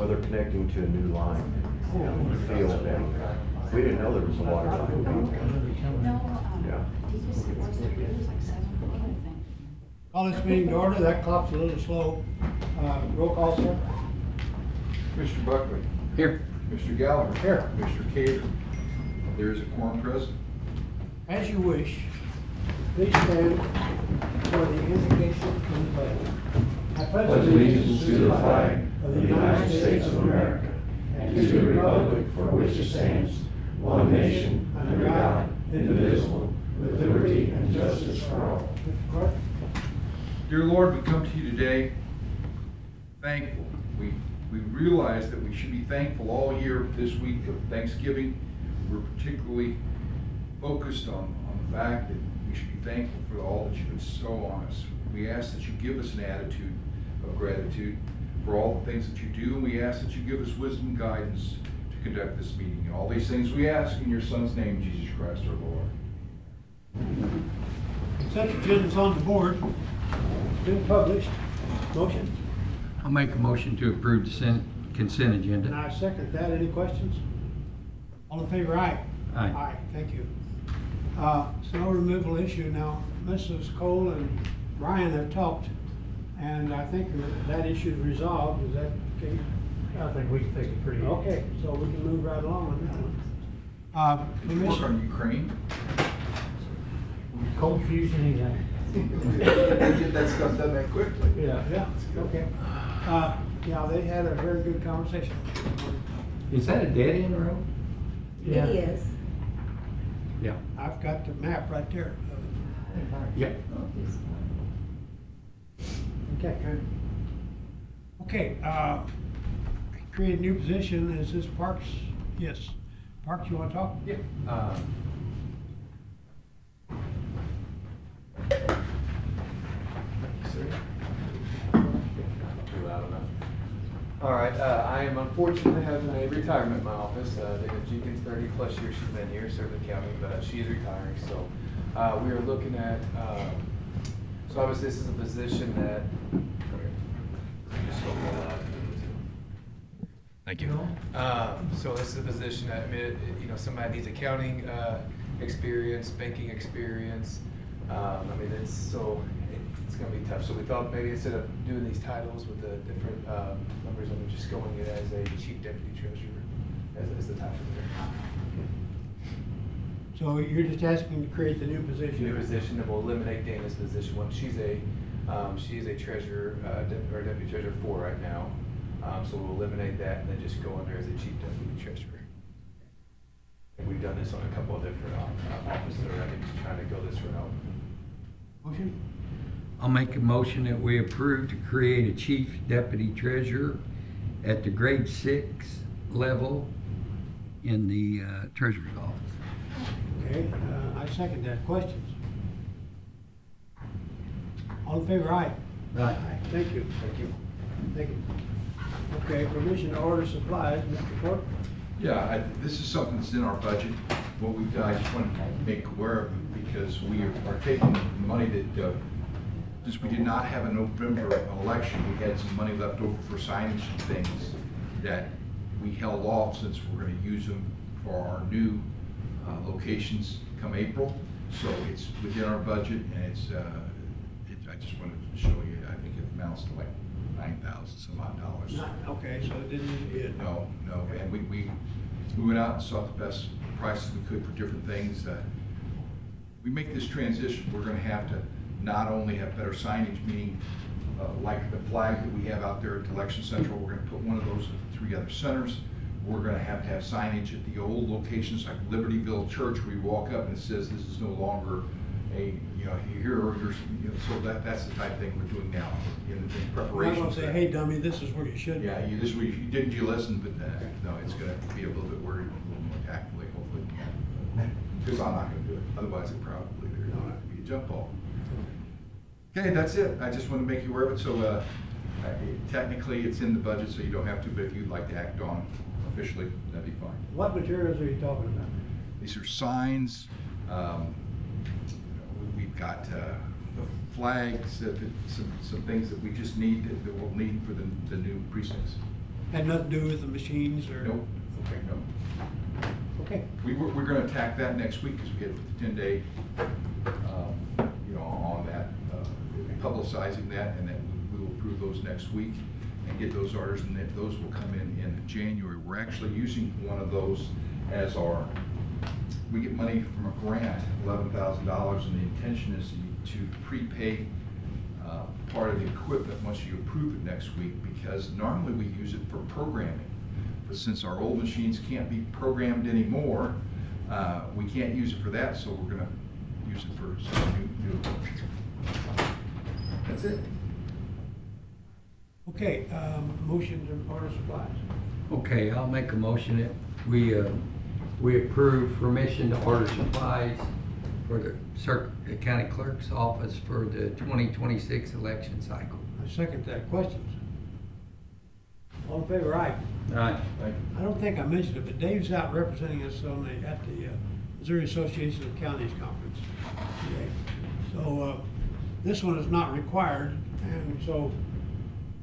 Well, they're connecting to a new line in the field down there. We didn't know there was a water line down there. No, Yeah. he just said once it was like 7 feet, I think. Call this meeting to order. That clock's a little slow. Roll call, sir. Mr. Buckley. Here. Mr. Gallagher. Here. Mr. Cater. There is a quorum present. As you wish, please stand for the invocation from the pledge. I pledge allegiance to the flag of the United States of America and to the republic for which it stands, one nation, under God, indivisible, with liberty and justice for all. Mr. Clerk. Dear Lord, we come to you today thankful. We realize that we should be thankful all year this week of Thanksgiving. We're particularly focused on the fact that we should be thankful for all that you bestow on us. We ask that you give us an attitude of gratitude for all the things that you do, and we ask that you give us wisdom and guidance to conduct this meeting. And all these things we ask in your Son's name, Jesus Christ our Lord. Consent agenda's on the board. It's been published. Motion. I'll make a motion to approve the consent And agenda. I second that. Any questions? All in favor, aye? Aye. Aye, thank you. Snow removal issue. Now, Mrs. Cole and Ryan have talked, and I think that issue is resolved. Is that okay? I think we can take it pretty. Okay, so we can move right along on that one. Did you work on Ukraine? Cold fusion, anything. Get that stuff done that quickly. Yeah. Yeah, okay. Yeah, they had a very good conversation. Is that a dead end road? Yeah. It is. Yeah. I've got the map right there. Yeah. Okay, good. Okay, create a new position. Is this Parks? Yes. Parks, you want to talk? Yeah. All right, I am unfortunately having a retirement in my office. Dana Jenkins, 30+ years she's been here serving the county, but she is retiring. So we are looking at, so obviously this is a position that, thank you. So this is a position that, I mean, you know, somebody needs accounting experience, banking experience. I mean, it's going to be tough. So we thought maybe instead of doing these titles with the different numbers, I'm just going it as a chief deputy treasurer as the title there. So you're just asking to create the new position? New position that will eliminate Dana's position. When she is a treasurer or deputy treasurer 4 right now. So we'll eliminate that and then just go under as a chief deputy treasurer. And we've done this on a couple of different offices already, just trying to go this route. Motion? I'll make a motion that we approve to create a chief deputy treasurer at the grade 6 level in the treasurer's office. Okay, I second that. Questions? All in favor, aye? Right. Thank you. Thank you. Thank you. Okay, permission to order supplies, Mr. Clerk? Yeah, this is something that's in our budget. What we've done, I just wanted to make aware of it because we are taking money that, since we did not have a November election, we had some money left over for signage and things that we held off since we're going to use them for our new locations come April. So it's within our budget, and I just wanted to show you, I think it amounts to like $9,000 some odd dollars. Okay, so it didn't need to be a... No, and we went out and sought the best prices we could for different things. We make this transition, we're gonna have to not only have better signage, meaning like the flag that we have out there at Election Central, we're gonna put one of those at 3 other centers. We're gonna have to have signage at the old locations like Libertyville Church, where you walk up and it says this is no longer a, you know, so that's the type of thing we're doing now in preparation. I'm gonna say, hey dummy, this is where you should be. Yeah, this week, didn't you listen? But no, it's going to be a little bit worried, a little more tactfully, hopefully. Because I'm not going to do it. Otherwise, it probably there's going to be a jump ball. Okay, that's it. I just want to make you aware of it. So technically, it's in the budget, so you don't have to. But if you'd like to act on officially, that'd be fine. What materials are you talking about? These are signs. We've got the flags, some things that we just need that we'll need for the new precincts. Had nothing to do with the machines or? Nope. Okay. No. Okay. We're gonna attack that next week, because we have the 10-day, on that, publicizing that, and then we will approve those next week and get those orders, and then those will come in January. We're actually using one of those as we get money from a grant, $11,000, and the intention is to prepay part of the equipment once you approve it next week, because normally we use it for programming. But since our old machines can't be programmed anymore, we can't use it for that, so we're gonna use it for some new equipment. That's it. Okay, motion to order supplies. Okay, I'll make a motion that we approve permission to order supplies for the county clerk's office for the 2026 election cycle. I second that. Questions? All in favor, aye. Aye. Thank you. I don't think I mentioned it, but Dave's out representing us at the Missouri Association of Counties Conference today. So this one is not required, and so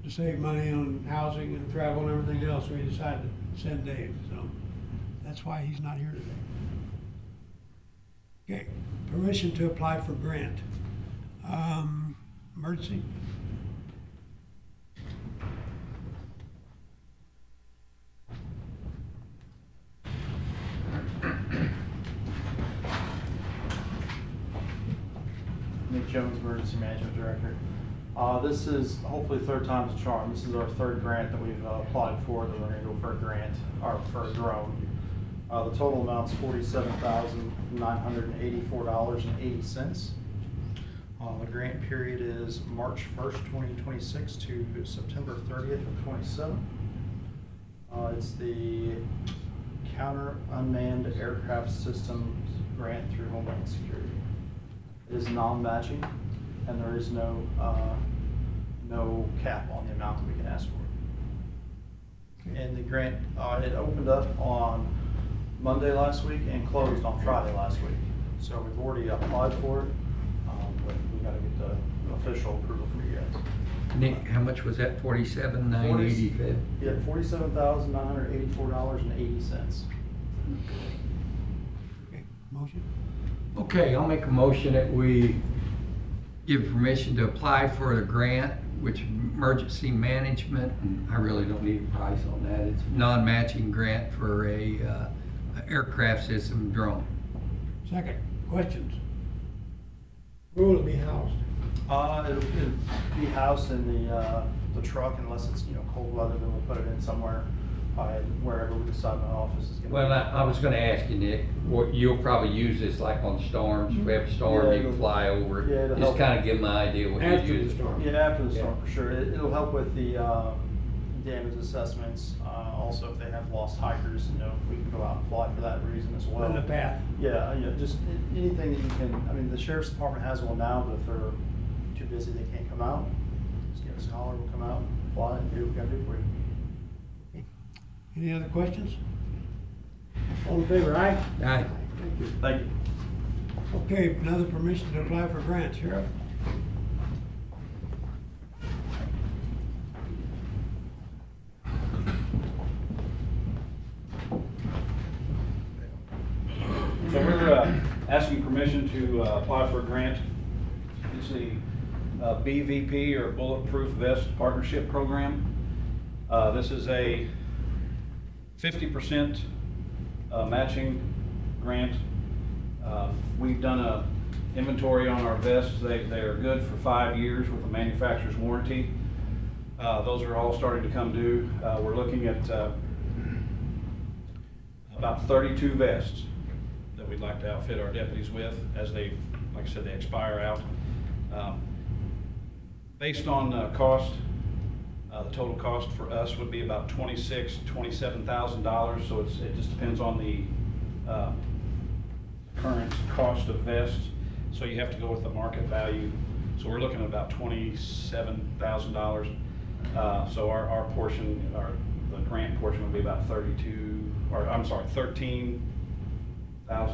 to save money on housing and travel and everything else, we decided to send Dave. So that's why he's not here today. Okay, permission to apply for grant. Emergency? Nick Jones, Emergency Management Director. This is hopefully third time's a charm. This is our third grant that we've applied for, that we're gonna go for a grant, or for a drone. The total amount's $47,984.80. The grant period is March 1st, 2026 to September 30th of 27. It's the Counter Unmanned Aircraft Systems Grant through Homeland Security. It is non-matching, and there is no cap on the amount that we can ask for. And the grant, it opened up on Monday last week and closed on Friday last week. So we've already applied for it, but we gotta get the official approval from you guys. Nick, how much was that? 47,985? Yeah, $47,984.80. Okay, motion? Okay, I'll make a motion that we give permission to apply for the grant, which emergency management, and I really don't need a price on that. It's non-matching grant for a aircraft system drone. Second, questions? Where will it be housed? It'll be housed in the truck unless it's, cold weather, then we'll put it in somewhere, wherever we decide my office is gonna be. Well, I was gonna ask you, Nick, you'll probably use this like on storms. If we have a storm, Yeah, you can fly over it. yeah, it'll Just help. kinda give them an idea what you After the use. storm. Yeah, after the storm, for sure. It'll help with the damage assessments. Also, if they have lost hikers, we can go out and fly for that reason as well. On the path? Yeah, just anything that you can, the sheriff's department has one now, but if they're too busy, they can't come out, just give us a holler, we'll come out and fly and do what we gotta do for you. Any other questions? All in favor, aye? Aye. Thank you. Thank you. Okay, another permission to apply for grant, Sheriff? So we're asking permission to apply for a grant. It's the BVP, or Bulletproof Vest Partnership Program. This is a 50% matching grant. We've done a inventory on our vests. They are good for 5 years with a manufacturer's warranty. Those are all starting to come due. We're looking at about 32 vests that we'd like to outfit our deputies with as they, like I said, they expire out. Based on cost, the total cost for us would be about $27,000. So it just depends on the current cost of vests. So you have to go with the market value. So we're looking at about $27,000. So our portion, the grant portion would be about 13,000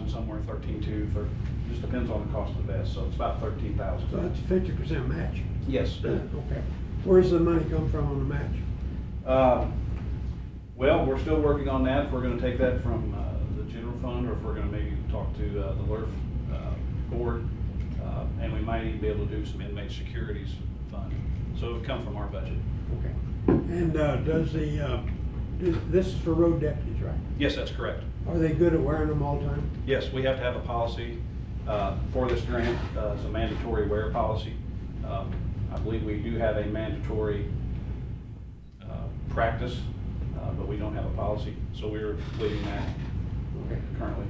somewhere, 13,200. Just depends on the cost of the vest. So it's about 13,000. So that's 50% match? Yes. Okay. Where's the money come from on the match? Well, we're still working on that, if we're gonna take that from the general fund, or if we're gonna maybe talk to the LERF board, and we might even be able to do some inmate securities fund. So it would come from our budget. Okay. And does this is for road deputies, right? Yes, that's correct. Are they good at wearing them all the time? Yes, we have to have a policy for this grant. It's a mandatory wear policy. I believe we do have a mandatory practice, but we don't have a policy, so we're completing that currently.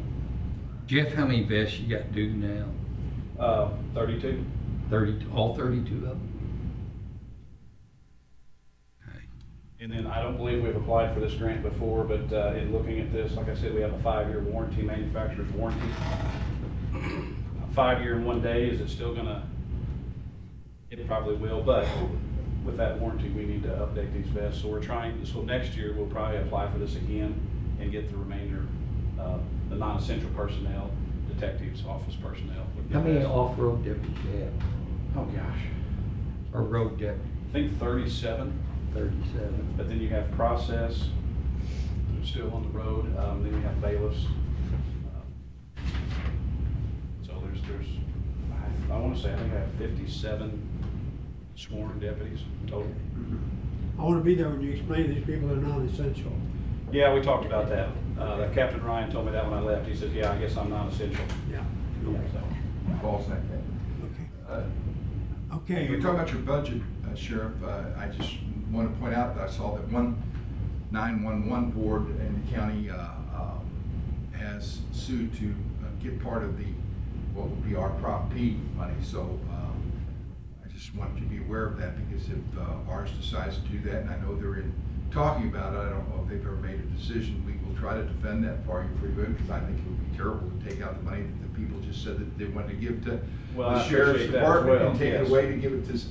Jeff, how many vests you got due now? 32. 30, all 32 of them? Okay. And then I don't believe we've applied for this grant before, but in looking at this, like I said, we have a 5-year warranty, manufacturer's warranty. 5 year and 1 day, is it still gonna? It probably will, but with that warranty, we need to update these vests. So we're trying, so next year, we'll probably apply for this again and get the remainder, the non-essential personnel, detectives, office personnel. would get How many vests. off-road deputies you have? Oh, gosh. Or road deputies? I think 37. 37. But then you have process, who's still on the road, then you have bailiffs. So there's, I wanna say, I think I have 57 sworn deputies total. I want to be there when you explain to these people they're non-essential. Yeah, we talked about that. Captain Ryan told me that when I left. He said, yeah, I guess I'm not essential. Yeah. So, Falls like that. Okay. You're talking about your budget, Sheriff. I just want to point out that I saw that one 911 board in the county has sued to get part of the, what would be our Prop P money. So I just wanted you to be aware of that, because if ours decides to do that, and I know they're in talking about it, I don't know if they've ever made a decision. We will try to defend that for you pretty good, because I think it would be terrible to take out the money that the people just said that they wanted to give to Well, the I sheriff's appreciate that as department, well, and take yes. it away to give it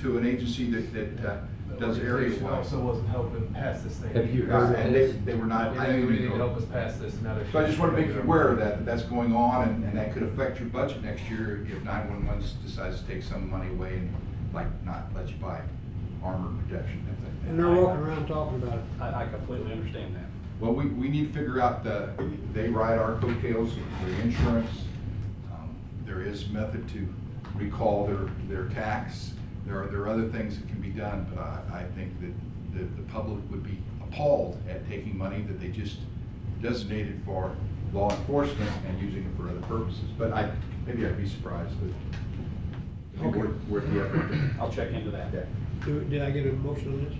to an agency that does area Organization wide. also wasn't helping pass this thing. Have you heard of And this? they were not. They didn't even help us pass this, and now they're. So I just want to make you aware of that, that's going on, and that could affect your budget next year if 911 decides to take some money away and like not let you buy armor protection, things like that. And they're walking around talking about it. I completely understand that. Well, we need to figure out, they ride our coattails, their insurance. There is method to recall their tax. There are other things that can be done, but I think that the public would be appalled at taking money that they just designated for law enforcement and using it for other purposes. But maybe I'd be surprised, but it'd be worth the effort. I'll check into that. Okay. Did I get a motion on this?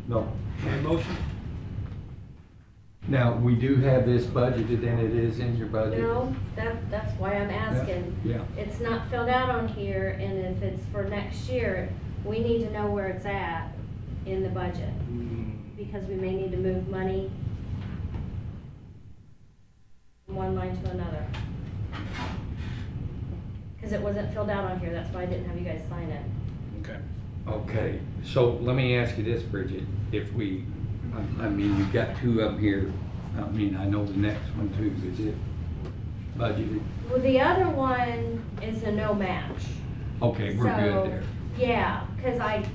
No. A motion? Now, we do have this budgeted, and it is in your budget? No, that's why I'm asking. Yeah. It's not filled out on here, and if it's for next year, we need to know where it's at in the budget, because we may need to move money from one line to another. Because it wasn't filled out on here, that's why I didn't have you guys sign it. Okay. Okay, so let me ask you this, Bridget. If we, I mean, you've got 2 of them here. I mean, I know the next one too, is it budgeted? Well, the other one is a no match. Okay, we're So, good there. Yeah, because I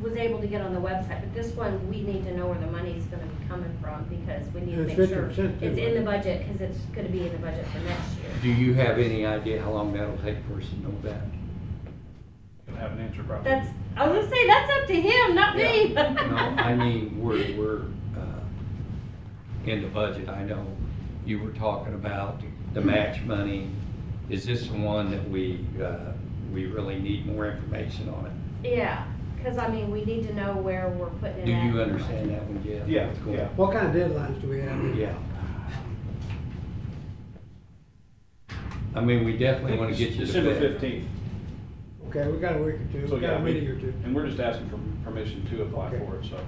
was able to get on the website, but this one, we need to know where the money's gonna be coming from, because we need to And make it's sure 50% too, it's in the right? budget, because it's gonna be in the budget for next year. Do you have any idea how long that'll take for us to know that? You'll have an answer probably. That's, I was gonna say, that's up to him, not me. No, I mean, we're in the budget. I know you were talking about the match money. Is this the one that we really need more information on it? Yeah, because I mean, we need to know where we're putting it Do at. you understand that one, Jeff? Yeah, What's going yeah. on? What kind of deadlines do we have? Yeah. I mean, we definitely want to get you the December bid. 15th. Okay, we got a week or two, So we got yeah, a meeting or two. and we're just asking for permission to apply Okay. for it, so.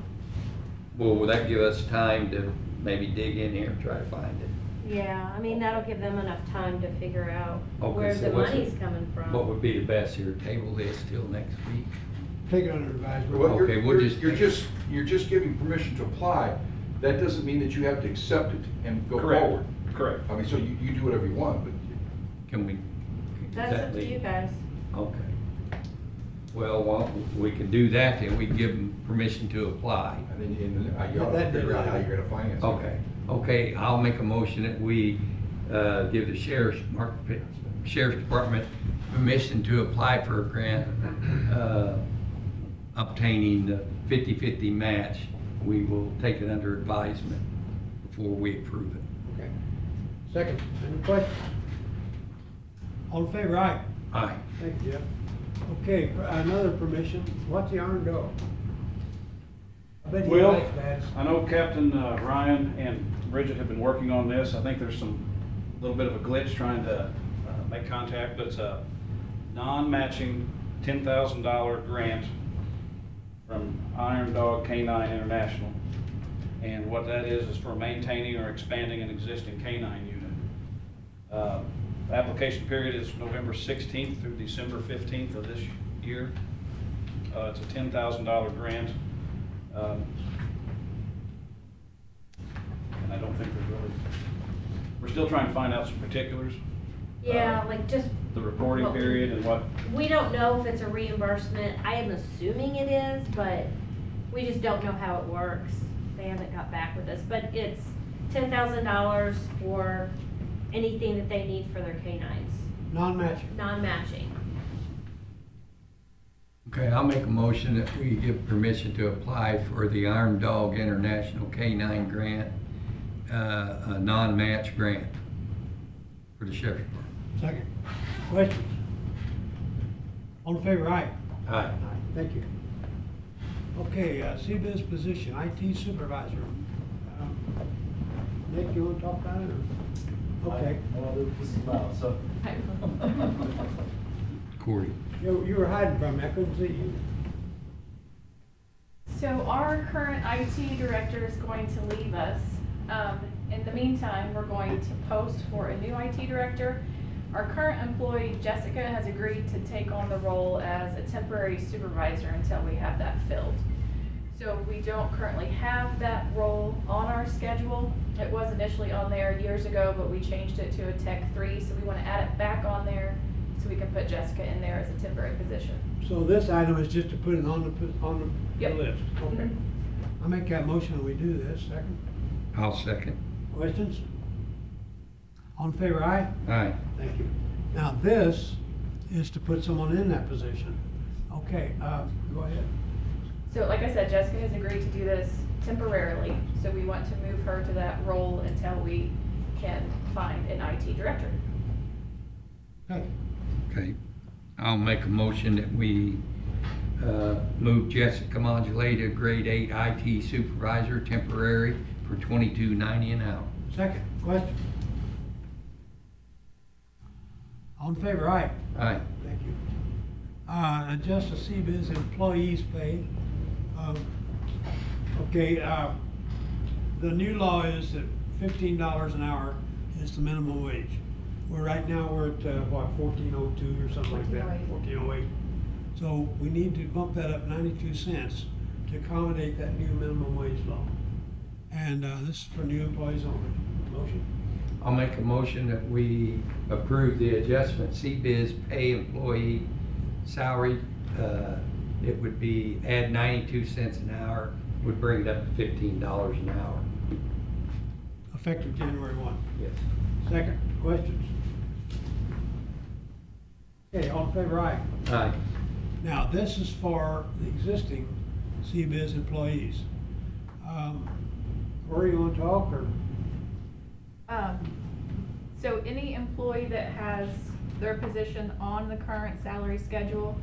Well, will that give us time to maybe dig in here and try to find it? Yeah, I mean, that'll give them enough time to figure out Okay, where so the what's money's it- coming from. What would be the best here? Table this till next week? Take it under advisement. Well, Okay, we'll just- you're just giving permission to apply. That doesn't mean that you have to accept it and go Correct. forward. Correct. I mean, so you do whatever you want, but Can we? does That's that up to leave- you guys. Okay. Well, we can do that, then we can give them permission to apply. And then you ought to figure out how you're gonna finance it. Okay, I'll make a motion that we give the Sheriff's Department permission to apply for a grant obtaining the 50/50 match. We will take it under advisement before we approve it. Okay. Second, any questions? All in favor, aye? Aye. Thank you, Jeff. Okay, another permission, what's the iron dog? I bet you Well, like that. I know Captain Ryan and Bridget have been working on this. I think there's some, little bit of a glitch trying to make contact, but it's a non-matching $10,000 grant from Iron Dog Canine International. And what that is for maintaining or expanding an existing canine unit. The application period is November 16th through December 15th of this year. It's a $10,000 grant. And I don't think there's really, we're still trying to find out some particulars. Yeah, like just, The reporting Well, period and what, we don't know if it's a reimbursement. I am assuming it is, but we just don't know how it works. They haven't got back with us, but it's $10,000 for anything that they need for their canines, Non-matching. non-matching. Okay, I'll make a motion that we give permission to apply for the Iron Dog International Canine Grant, a non-match grant for the Sheriff's Department. Second, questions? All in favor, aye? Aye. Thank you. Okay, CBIZ position, IT supervisor. Nick, you want to talk about it, or? Okay. Corey. You were hiding from me, I couldn't see you. So our current IT director is going to leave us. In the meantime, we're going to post for a new IT director. Our current employee, Jessica, has agreed to take on the role as a temporary supervisor until we have that filled. So we don't currently have that role on our schedule. It was initially on there years ago, but we changed it to a Tech 3, so we want to add it back on there so we can put Jessica in there as a temporary position. So this item is just to put it on the Yep. list? Okay. Mhm. I make that motion and we do this. Second? I'll second. Questions? All in favor, aye? Aye. Thank you. Now, this is to put someone in that position. Okay, go ahead. So like I said, Jessica has agreed to do this temporarily, so we want to move her to that role until we can find an IT director. Okay. Okay, I'll make a motion that we move Jessica Modulay to grade 8 IT supervisor temporary for $22.90 an hour. Second, question? All in favor, aye? Aye. Thank you. Adjust the CBIZ employees' pay. Okay, the new law is that $15 an hour is the minimum wage. Right now, we're at, what, 14.02 or something like that? 14.08. So we need to bump that up 92 cents to accommodate that new minimum wage law. And this is for new employees only. Motion? I'll make a motion that we approve the adjustment CBIZ pay employee salary. It would be add 92 cents an hour, would bring it up to $15 an hour. Effective January 1. Yes. Second, questions? Okay, all in favor, aye? Aye. Now, this is for the existing CBIZ employees. Corey, you want to talk, or? So any employee that has their position on the current salary schedule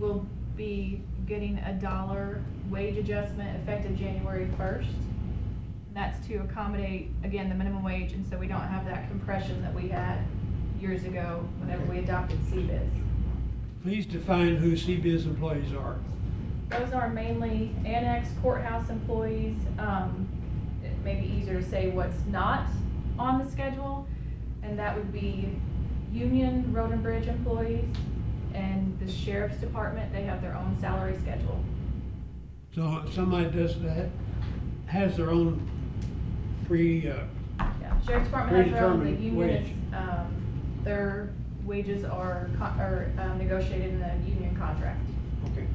will be getting a $1 wage adjustment effective January 1st. And that's to accommodate, again, the minimum wage, and so we don't have that compression that we had years ago whenever we adopted CBIZ. Please define who CBIZ employees are. Those are mainly annex courthouse employees. It may be easier to say what's not on the schedule, and that would be union road and bridge employees and the sheriff's department. They have their own salary schedule. So if somebody does that, has their own Yeah, sheriff's department has their own, the predetermined union is, wage. their wages are negotiated in the union contract. Okay.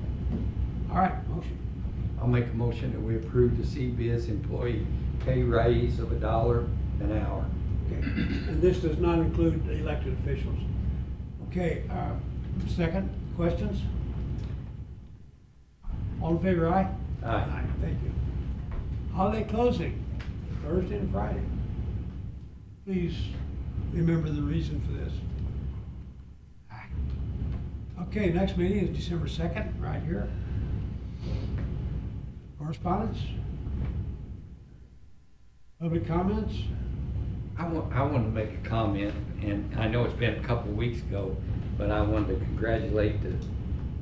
All right, motion. I'll make a motion that we approve the CBS employee pay raise of $1 an hour. Okay. And this does not include elected officials. Okay, second, questions? All in favor, aye? Aye. Thank you. Holiday closing, Thursday and Friday. Please remember the reason for this. Okay, next meeting is December 2nd, right here. Correspondence? Public comments? I wanted to make a comment, and I know it's been a couple of weeks ago, but I wanted to congratulate the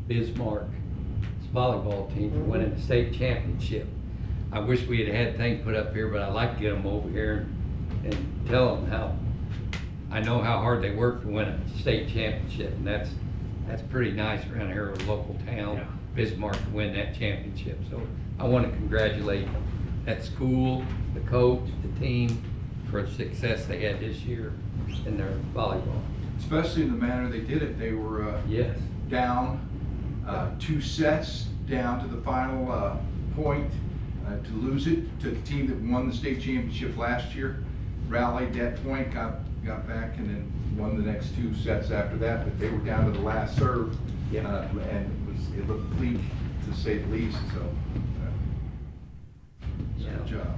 Bismarck's volleyball team for winning the state championship. I wish we had had things put up here, but I'd like to get them over here and tell them how, I know how hard they work to win a state championship, and that's pretty nice around here with a local town, Bismarck, to win that championship. So I want to congratulate that school, the coach, the team, for the success they had this year in their volleyball. Especially in the manner they did it. They were Yes. down 2 sets, down to the final point to lose it to the team that won the state championship last year. Rallied that point, got back, and then won the next 2 sets after that. But they were down to the last serve, Yep. and it looked bleak to say the least. So, good job.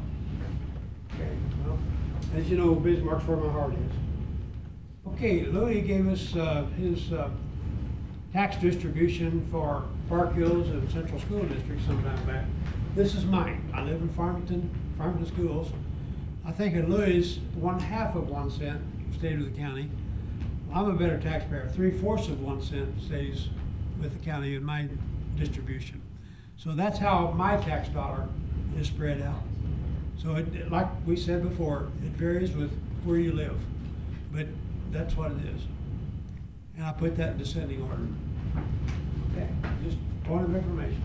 Okay, well, as you know, Bismarck's where my heart is. Okay, Louis gave us his tax distribution for Park Hills and Central School District some time back. This is mine. I live in Farmington Schools. I think in Louis, 1/2 of 1 cent stayed with the county. I'm a better taxpayer. 3/4 of 1 cent stays with the county in my distribution. So that's how my tax dollar is spread out. So it, like we said before, it varies with where you live, but that's what it is. And I put that in descending order. Okay, just point of information.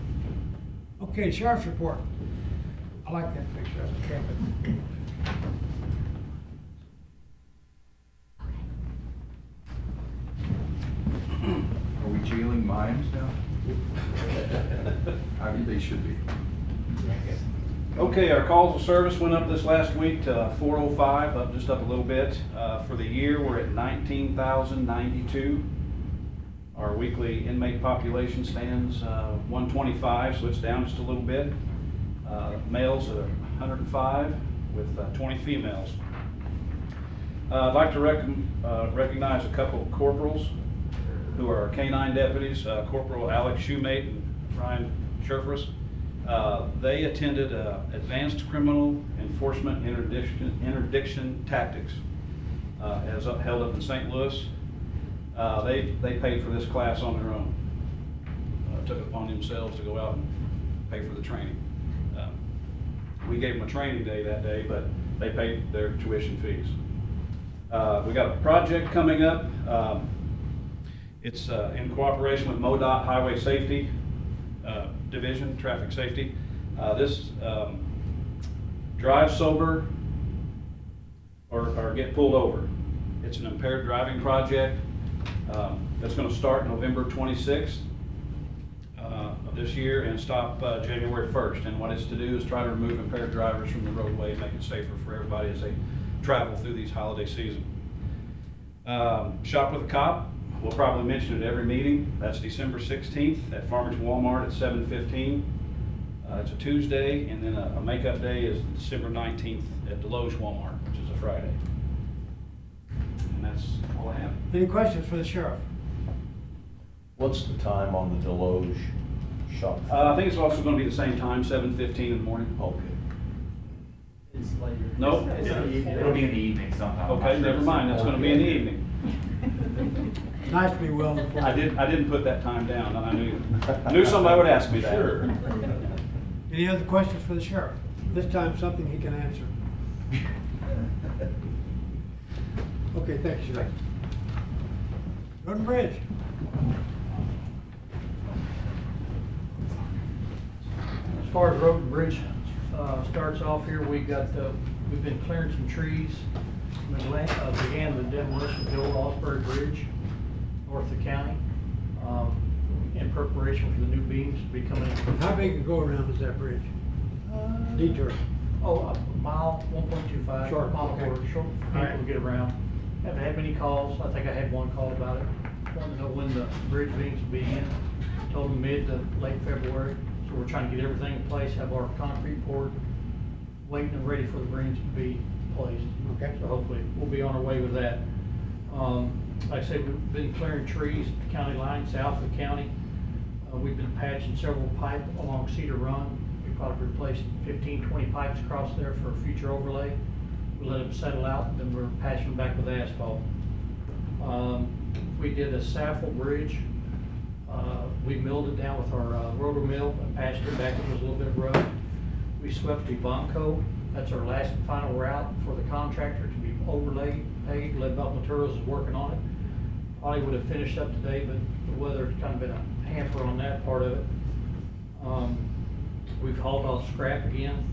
Okay, sheriff's report. I like that picture. That's a Are we jailing mimes now? I mean, they should be. Okay, our calls of service went up this last week to 405, just up a little bit. For the year, we're at 19,092. Our weekly inmate population stands 125, so it's down just a little bit. Males are 105 with 20 females. I'd like to recognize a couple of corporals who are canine deputies, Corporal Alex Shoemate and Ryan Sherfris. They attended Advanced Criminal Enforcement Interdiction Tactics as held up in St. Louis. They paid for this class on their own. Took it upon themselves to go out and pay for the training. We gave them a training day that day, but they paid their tuition fees. We got a project coming up. It's in cooperation with MoDOT Highway Safety Division, Traffic Safety. This drive sober or get pulled over. It's an impaired driving project that's going to start November 26th of this year and stop January 1st. And what it's to do is try to remove impaired drivers from the roadway and make it safer for everybody as they travel through these holiday season. Shop with a Cop. We'll probably mention it every meeting. That's December 16th at Farmington Walmart at 7:15. It's a Tuesday, and then a makeup day is December 19th at Deloge Walmart, which is a Friday. And that's all I have. Any questions for the sheriff? What's the time on the Deloge shop? I think it's also going to be the same time, 7:15 in the morning. Okay. It's later. Nope. It'll be in the evening sometime. Okay, never mind. That's going to be in the evening. Nice to be well informed. I didn't put that time down, and I knew somebody would ask me that. Sure. Any other questions for the sheriff? This time something he can answer. Okay, thanks, Sheriff. Road and Bridge. As far as road and bridge starts off here, we've been clearing some trees. We began the demolition of the old Osprey Bridge, north of the county. in preparation for the new beams to be coming in. How big a go-around is that bridge? Detour? Oh, a mile, 1.25. Short, Mile okay. short, short for All people to right. get around. Haven't had many calls. I think I had one call about it. Wanted to know when the bridge beams will be in. Told them mid to late February. So we're trying to get everything in place, have our concrete poured, waiting and ready for the beams to be placed. Okay. So hopefully we'll be on our way with that. Like I said, we've been clearing trees at the county line, south of the county. We've been patching several pipe along Cedar Run. We probably replaced 15, 20 pipes across there for a future overlay. We let them settle out, then we're patching them back with asphalt. We did a Saffel Bridge. We milled it down with our rotor mill and patched it back. It was a little bit rough. We swept Evonco. That's our last and final route for the contractor to be overlaid, paid. Leadbelt Materials is working on it. Probably would have finished up today, but the weather's kind of been a hamper on that part of it. We've hauled off scrap again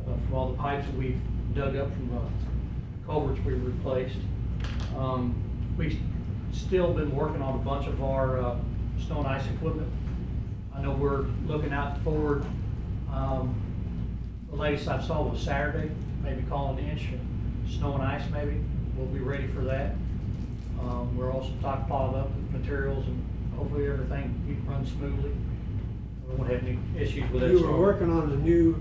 from all the pipes that we've dug up from the culverts we replaced. We've still been working on a bunch of our snow and ice equipment. I know we're looking out forward. The latest I saw was Saturday, maybe calling an inch of snow and ice maybe. We'll be ready for that. We're also stockpiled up with materials and hopefully everything runs smoothly. We won't have any issues with that. You were working on the new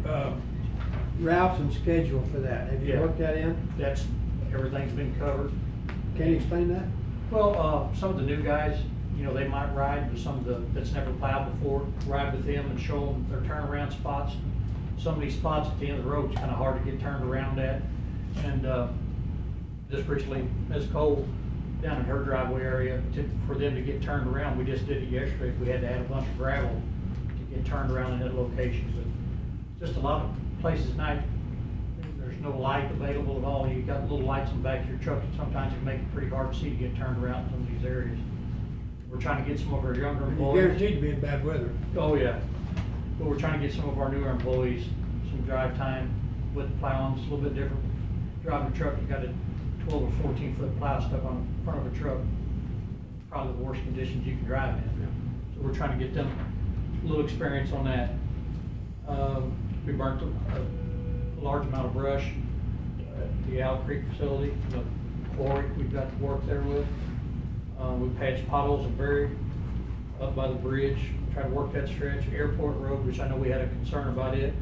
routes and schedule for that. Have you Yeah. worked that in? That's, everything's been covered. Can you explain that? Well, some of the new guys, you know, they might ride with some of the, that's never plowed before, ride with them and show them their turnaround spots. Some of these spots at the end of the road, it's kind of hard to get turned around at. And just recently, Ms. Cole, down in her driveway area, for them to get turned around, we just did it yesterday. We had to add a bunch of gravel to get turned around in that location. But just a lot of places at night, there's no light available at all. You've got little lights in the back of your truck, and sometimes it makes it pretty hard to see to get turned around in some of these areas. We're trying to get some of our younger You're employees. guaranteed to be in bad weather. Oh, yeah. But we're trying to get some of our newer employees some drive time with plowing. It's a little bit different. Driving a truck, you got a 12 or 14-foot plow stuck on the front of a truck. Probably the worst conditions you can drive in. So we're trying to get them a little experience on that. We burnt a large amount of brush at the Owl Creek facility, the quarry we've got to work there with. We patched potholes and buried up by the bridge, try to work that stretch. Airport Road, which I know we had a concern about it,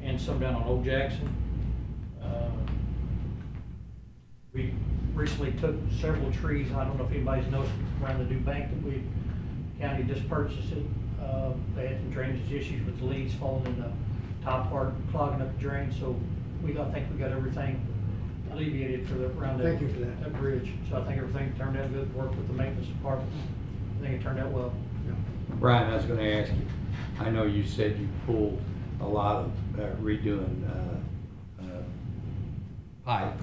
and some down on Old Jackson. We recently took several trees, I don't know if anybody's noticed around the new bank that we, county just purchased it. They had some drainage issues with the leaves falling in the top part, clogging up the drain, so I think we got everything alleviated for the, around that. Thank you for that. That bridge, so I think everything turned out good, worked with the maintenance department, I think it turned out well. Brian, I was gonna ask you, I know you said you pulled a lot of redoing pipe,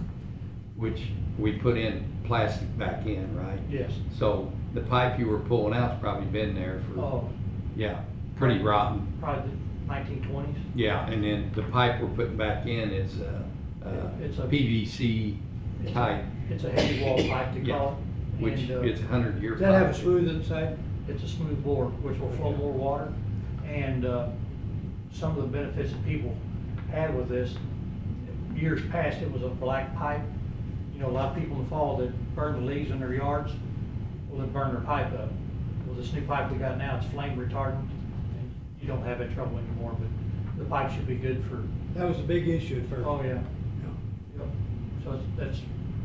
which we put in plastic back in, right? Yes. So the pipe you were pulling out's probably been there for, Oh, yeah, pretty rotten. probably the 1920s. Yeah, and then the pipe we're putting back in is It's a- PVC type, It's a heavy wall pipe, they Yeah. call it. which and, it's 100-year pipe. Does that have a smooth inside? It's a smooth bore, which will flow more water. And some of the benefits that people had with this, years past, it was a black pipe. You know, a lot of people in the fall that burn the leaves in their yards, well, they burn their pipe up. Well, this new pipe we got now, it's flame retardant, and you don't have that trouble anymore, but the pipe should be good for, That was a big issue at first. oh, yeah. Yeah. Yep. So that's,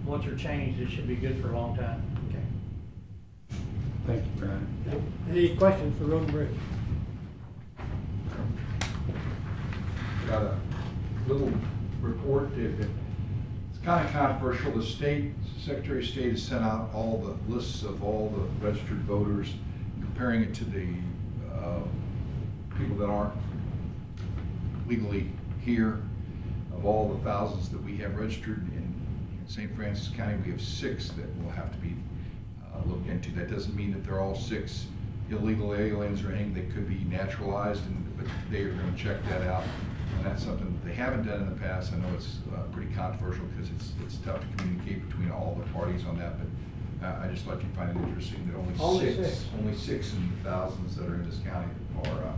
once they're changed, it should be good for a long time. Okay. Thank you, Brian. Any questions for Road and Bridge? Got a little report that it's kind of controversial. The state, Secretary of State has sent out all the lists of all the registered voters, comparing it to the people that aren't legally here. Of all the thousands that we have registered in St. Francis County, we have 6 that will have to be looked into. That doesn't mean that they're all 6 illegal aliens or anything. They could be naturalized, but they are going to check that out. And that's something that they haven't done in the past. I know it's pretty controversial because it's tough to communicate between all the parties on that, but I just thought you'd find it interesting that Only only six. six, only 6 in the thousands that are in this county are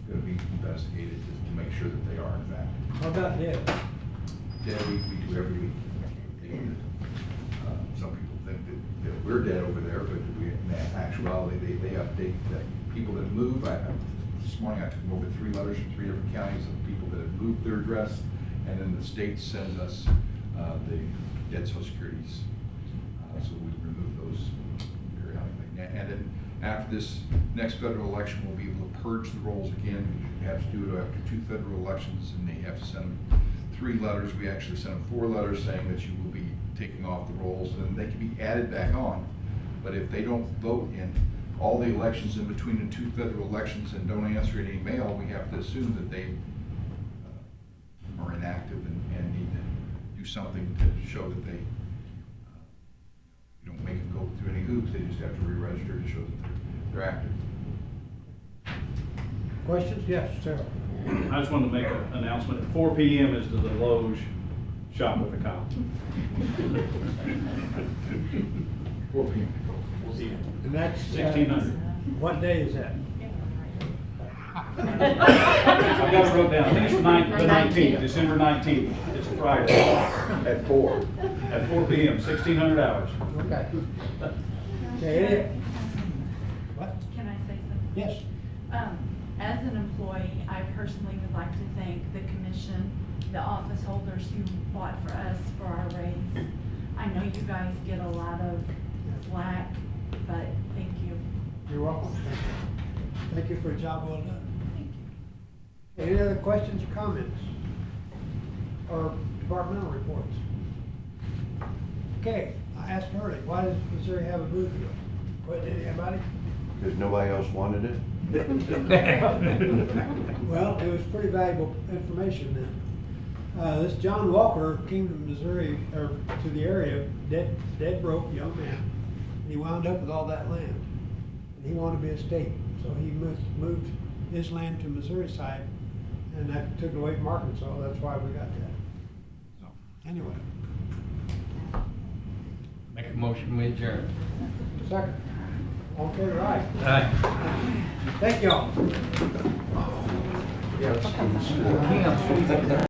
gonna be investigated to make sure that they are in fact. How about Deb? Yeah, we do every week. Some people think that we're dead over there, but in actuality, they update the people that move. This morning I took over 3 letters from 3 different counties of people that have moved their address, and then the state sends us the dead social securities. So we remove those periodically. And then after this next federal election, we'll be able to purge the rolls again. We have to do it after 2 federal elections, and they have to send them 3 letters. We actually sent them 4 letters saying that you will be taking off the rolls, and then they can be added back on. But if they don't vote in all the elections in between the 2 federal elections and don't answer any mail, we have to assume that they are inactive and need to do something to show that they you don't make them go through any hoops. They just have to re-register to show that they're active. Questions? Yes, Sarah. I just wanted to make an announcement. At 4 p.m. is to the Loge Shop with a Cop. 4 p.m. And that's. 1600. What day is that? I've got it wrote down. I think it's the 19th, December 19th. It's a Friday. At 4. At 4 p.m., 1600 hours. Okay. Okay, what? Can I say something? Yes. As an employee, I personally would like to thank the commission, the office holders who fought for us for our raise. I know you guys get a lot of flack, but thank you. You're welcome. Thank you for a job well done. Any other questions or comments? Or departmental reports? Okay, I asked earlier, why does Missouri have a booth here? What, did anybody? Because nobody else wanted it? Well, it was pretty valuable information then. This John Walker came to Missouri, or to the area, dead broke young man. And he wound up with all that land. And he wanted to be a state, so he moved his land to Missouri side, and that took it away from Arkansas. That's why we got that. So, anyway. Make a motion, we adjourn. Second. All in favor, aye. Aye. Thank y'all. Kim.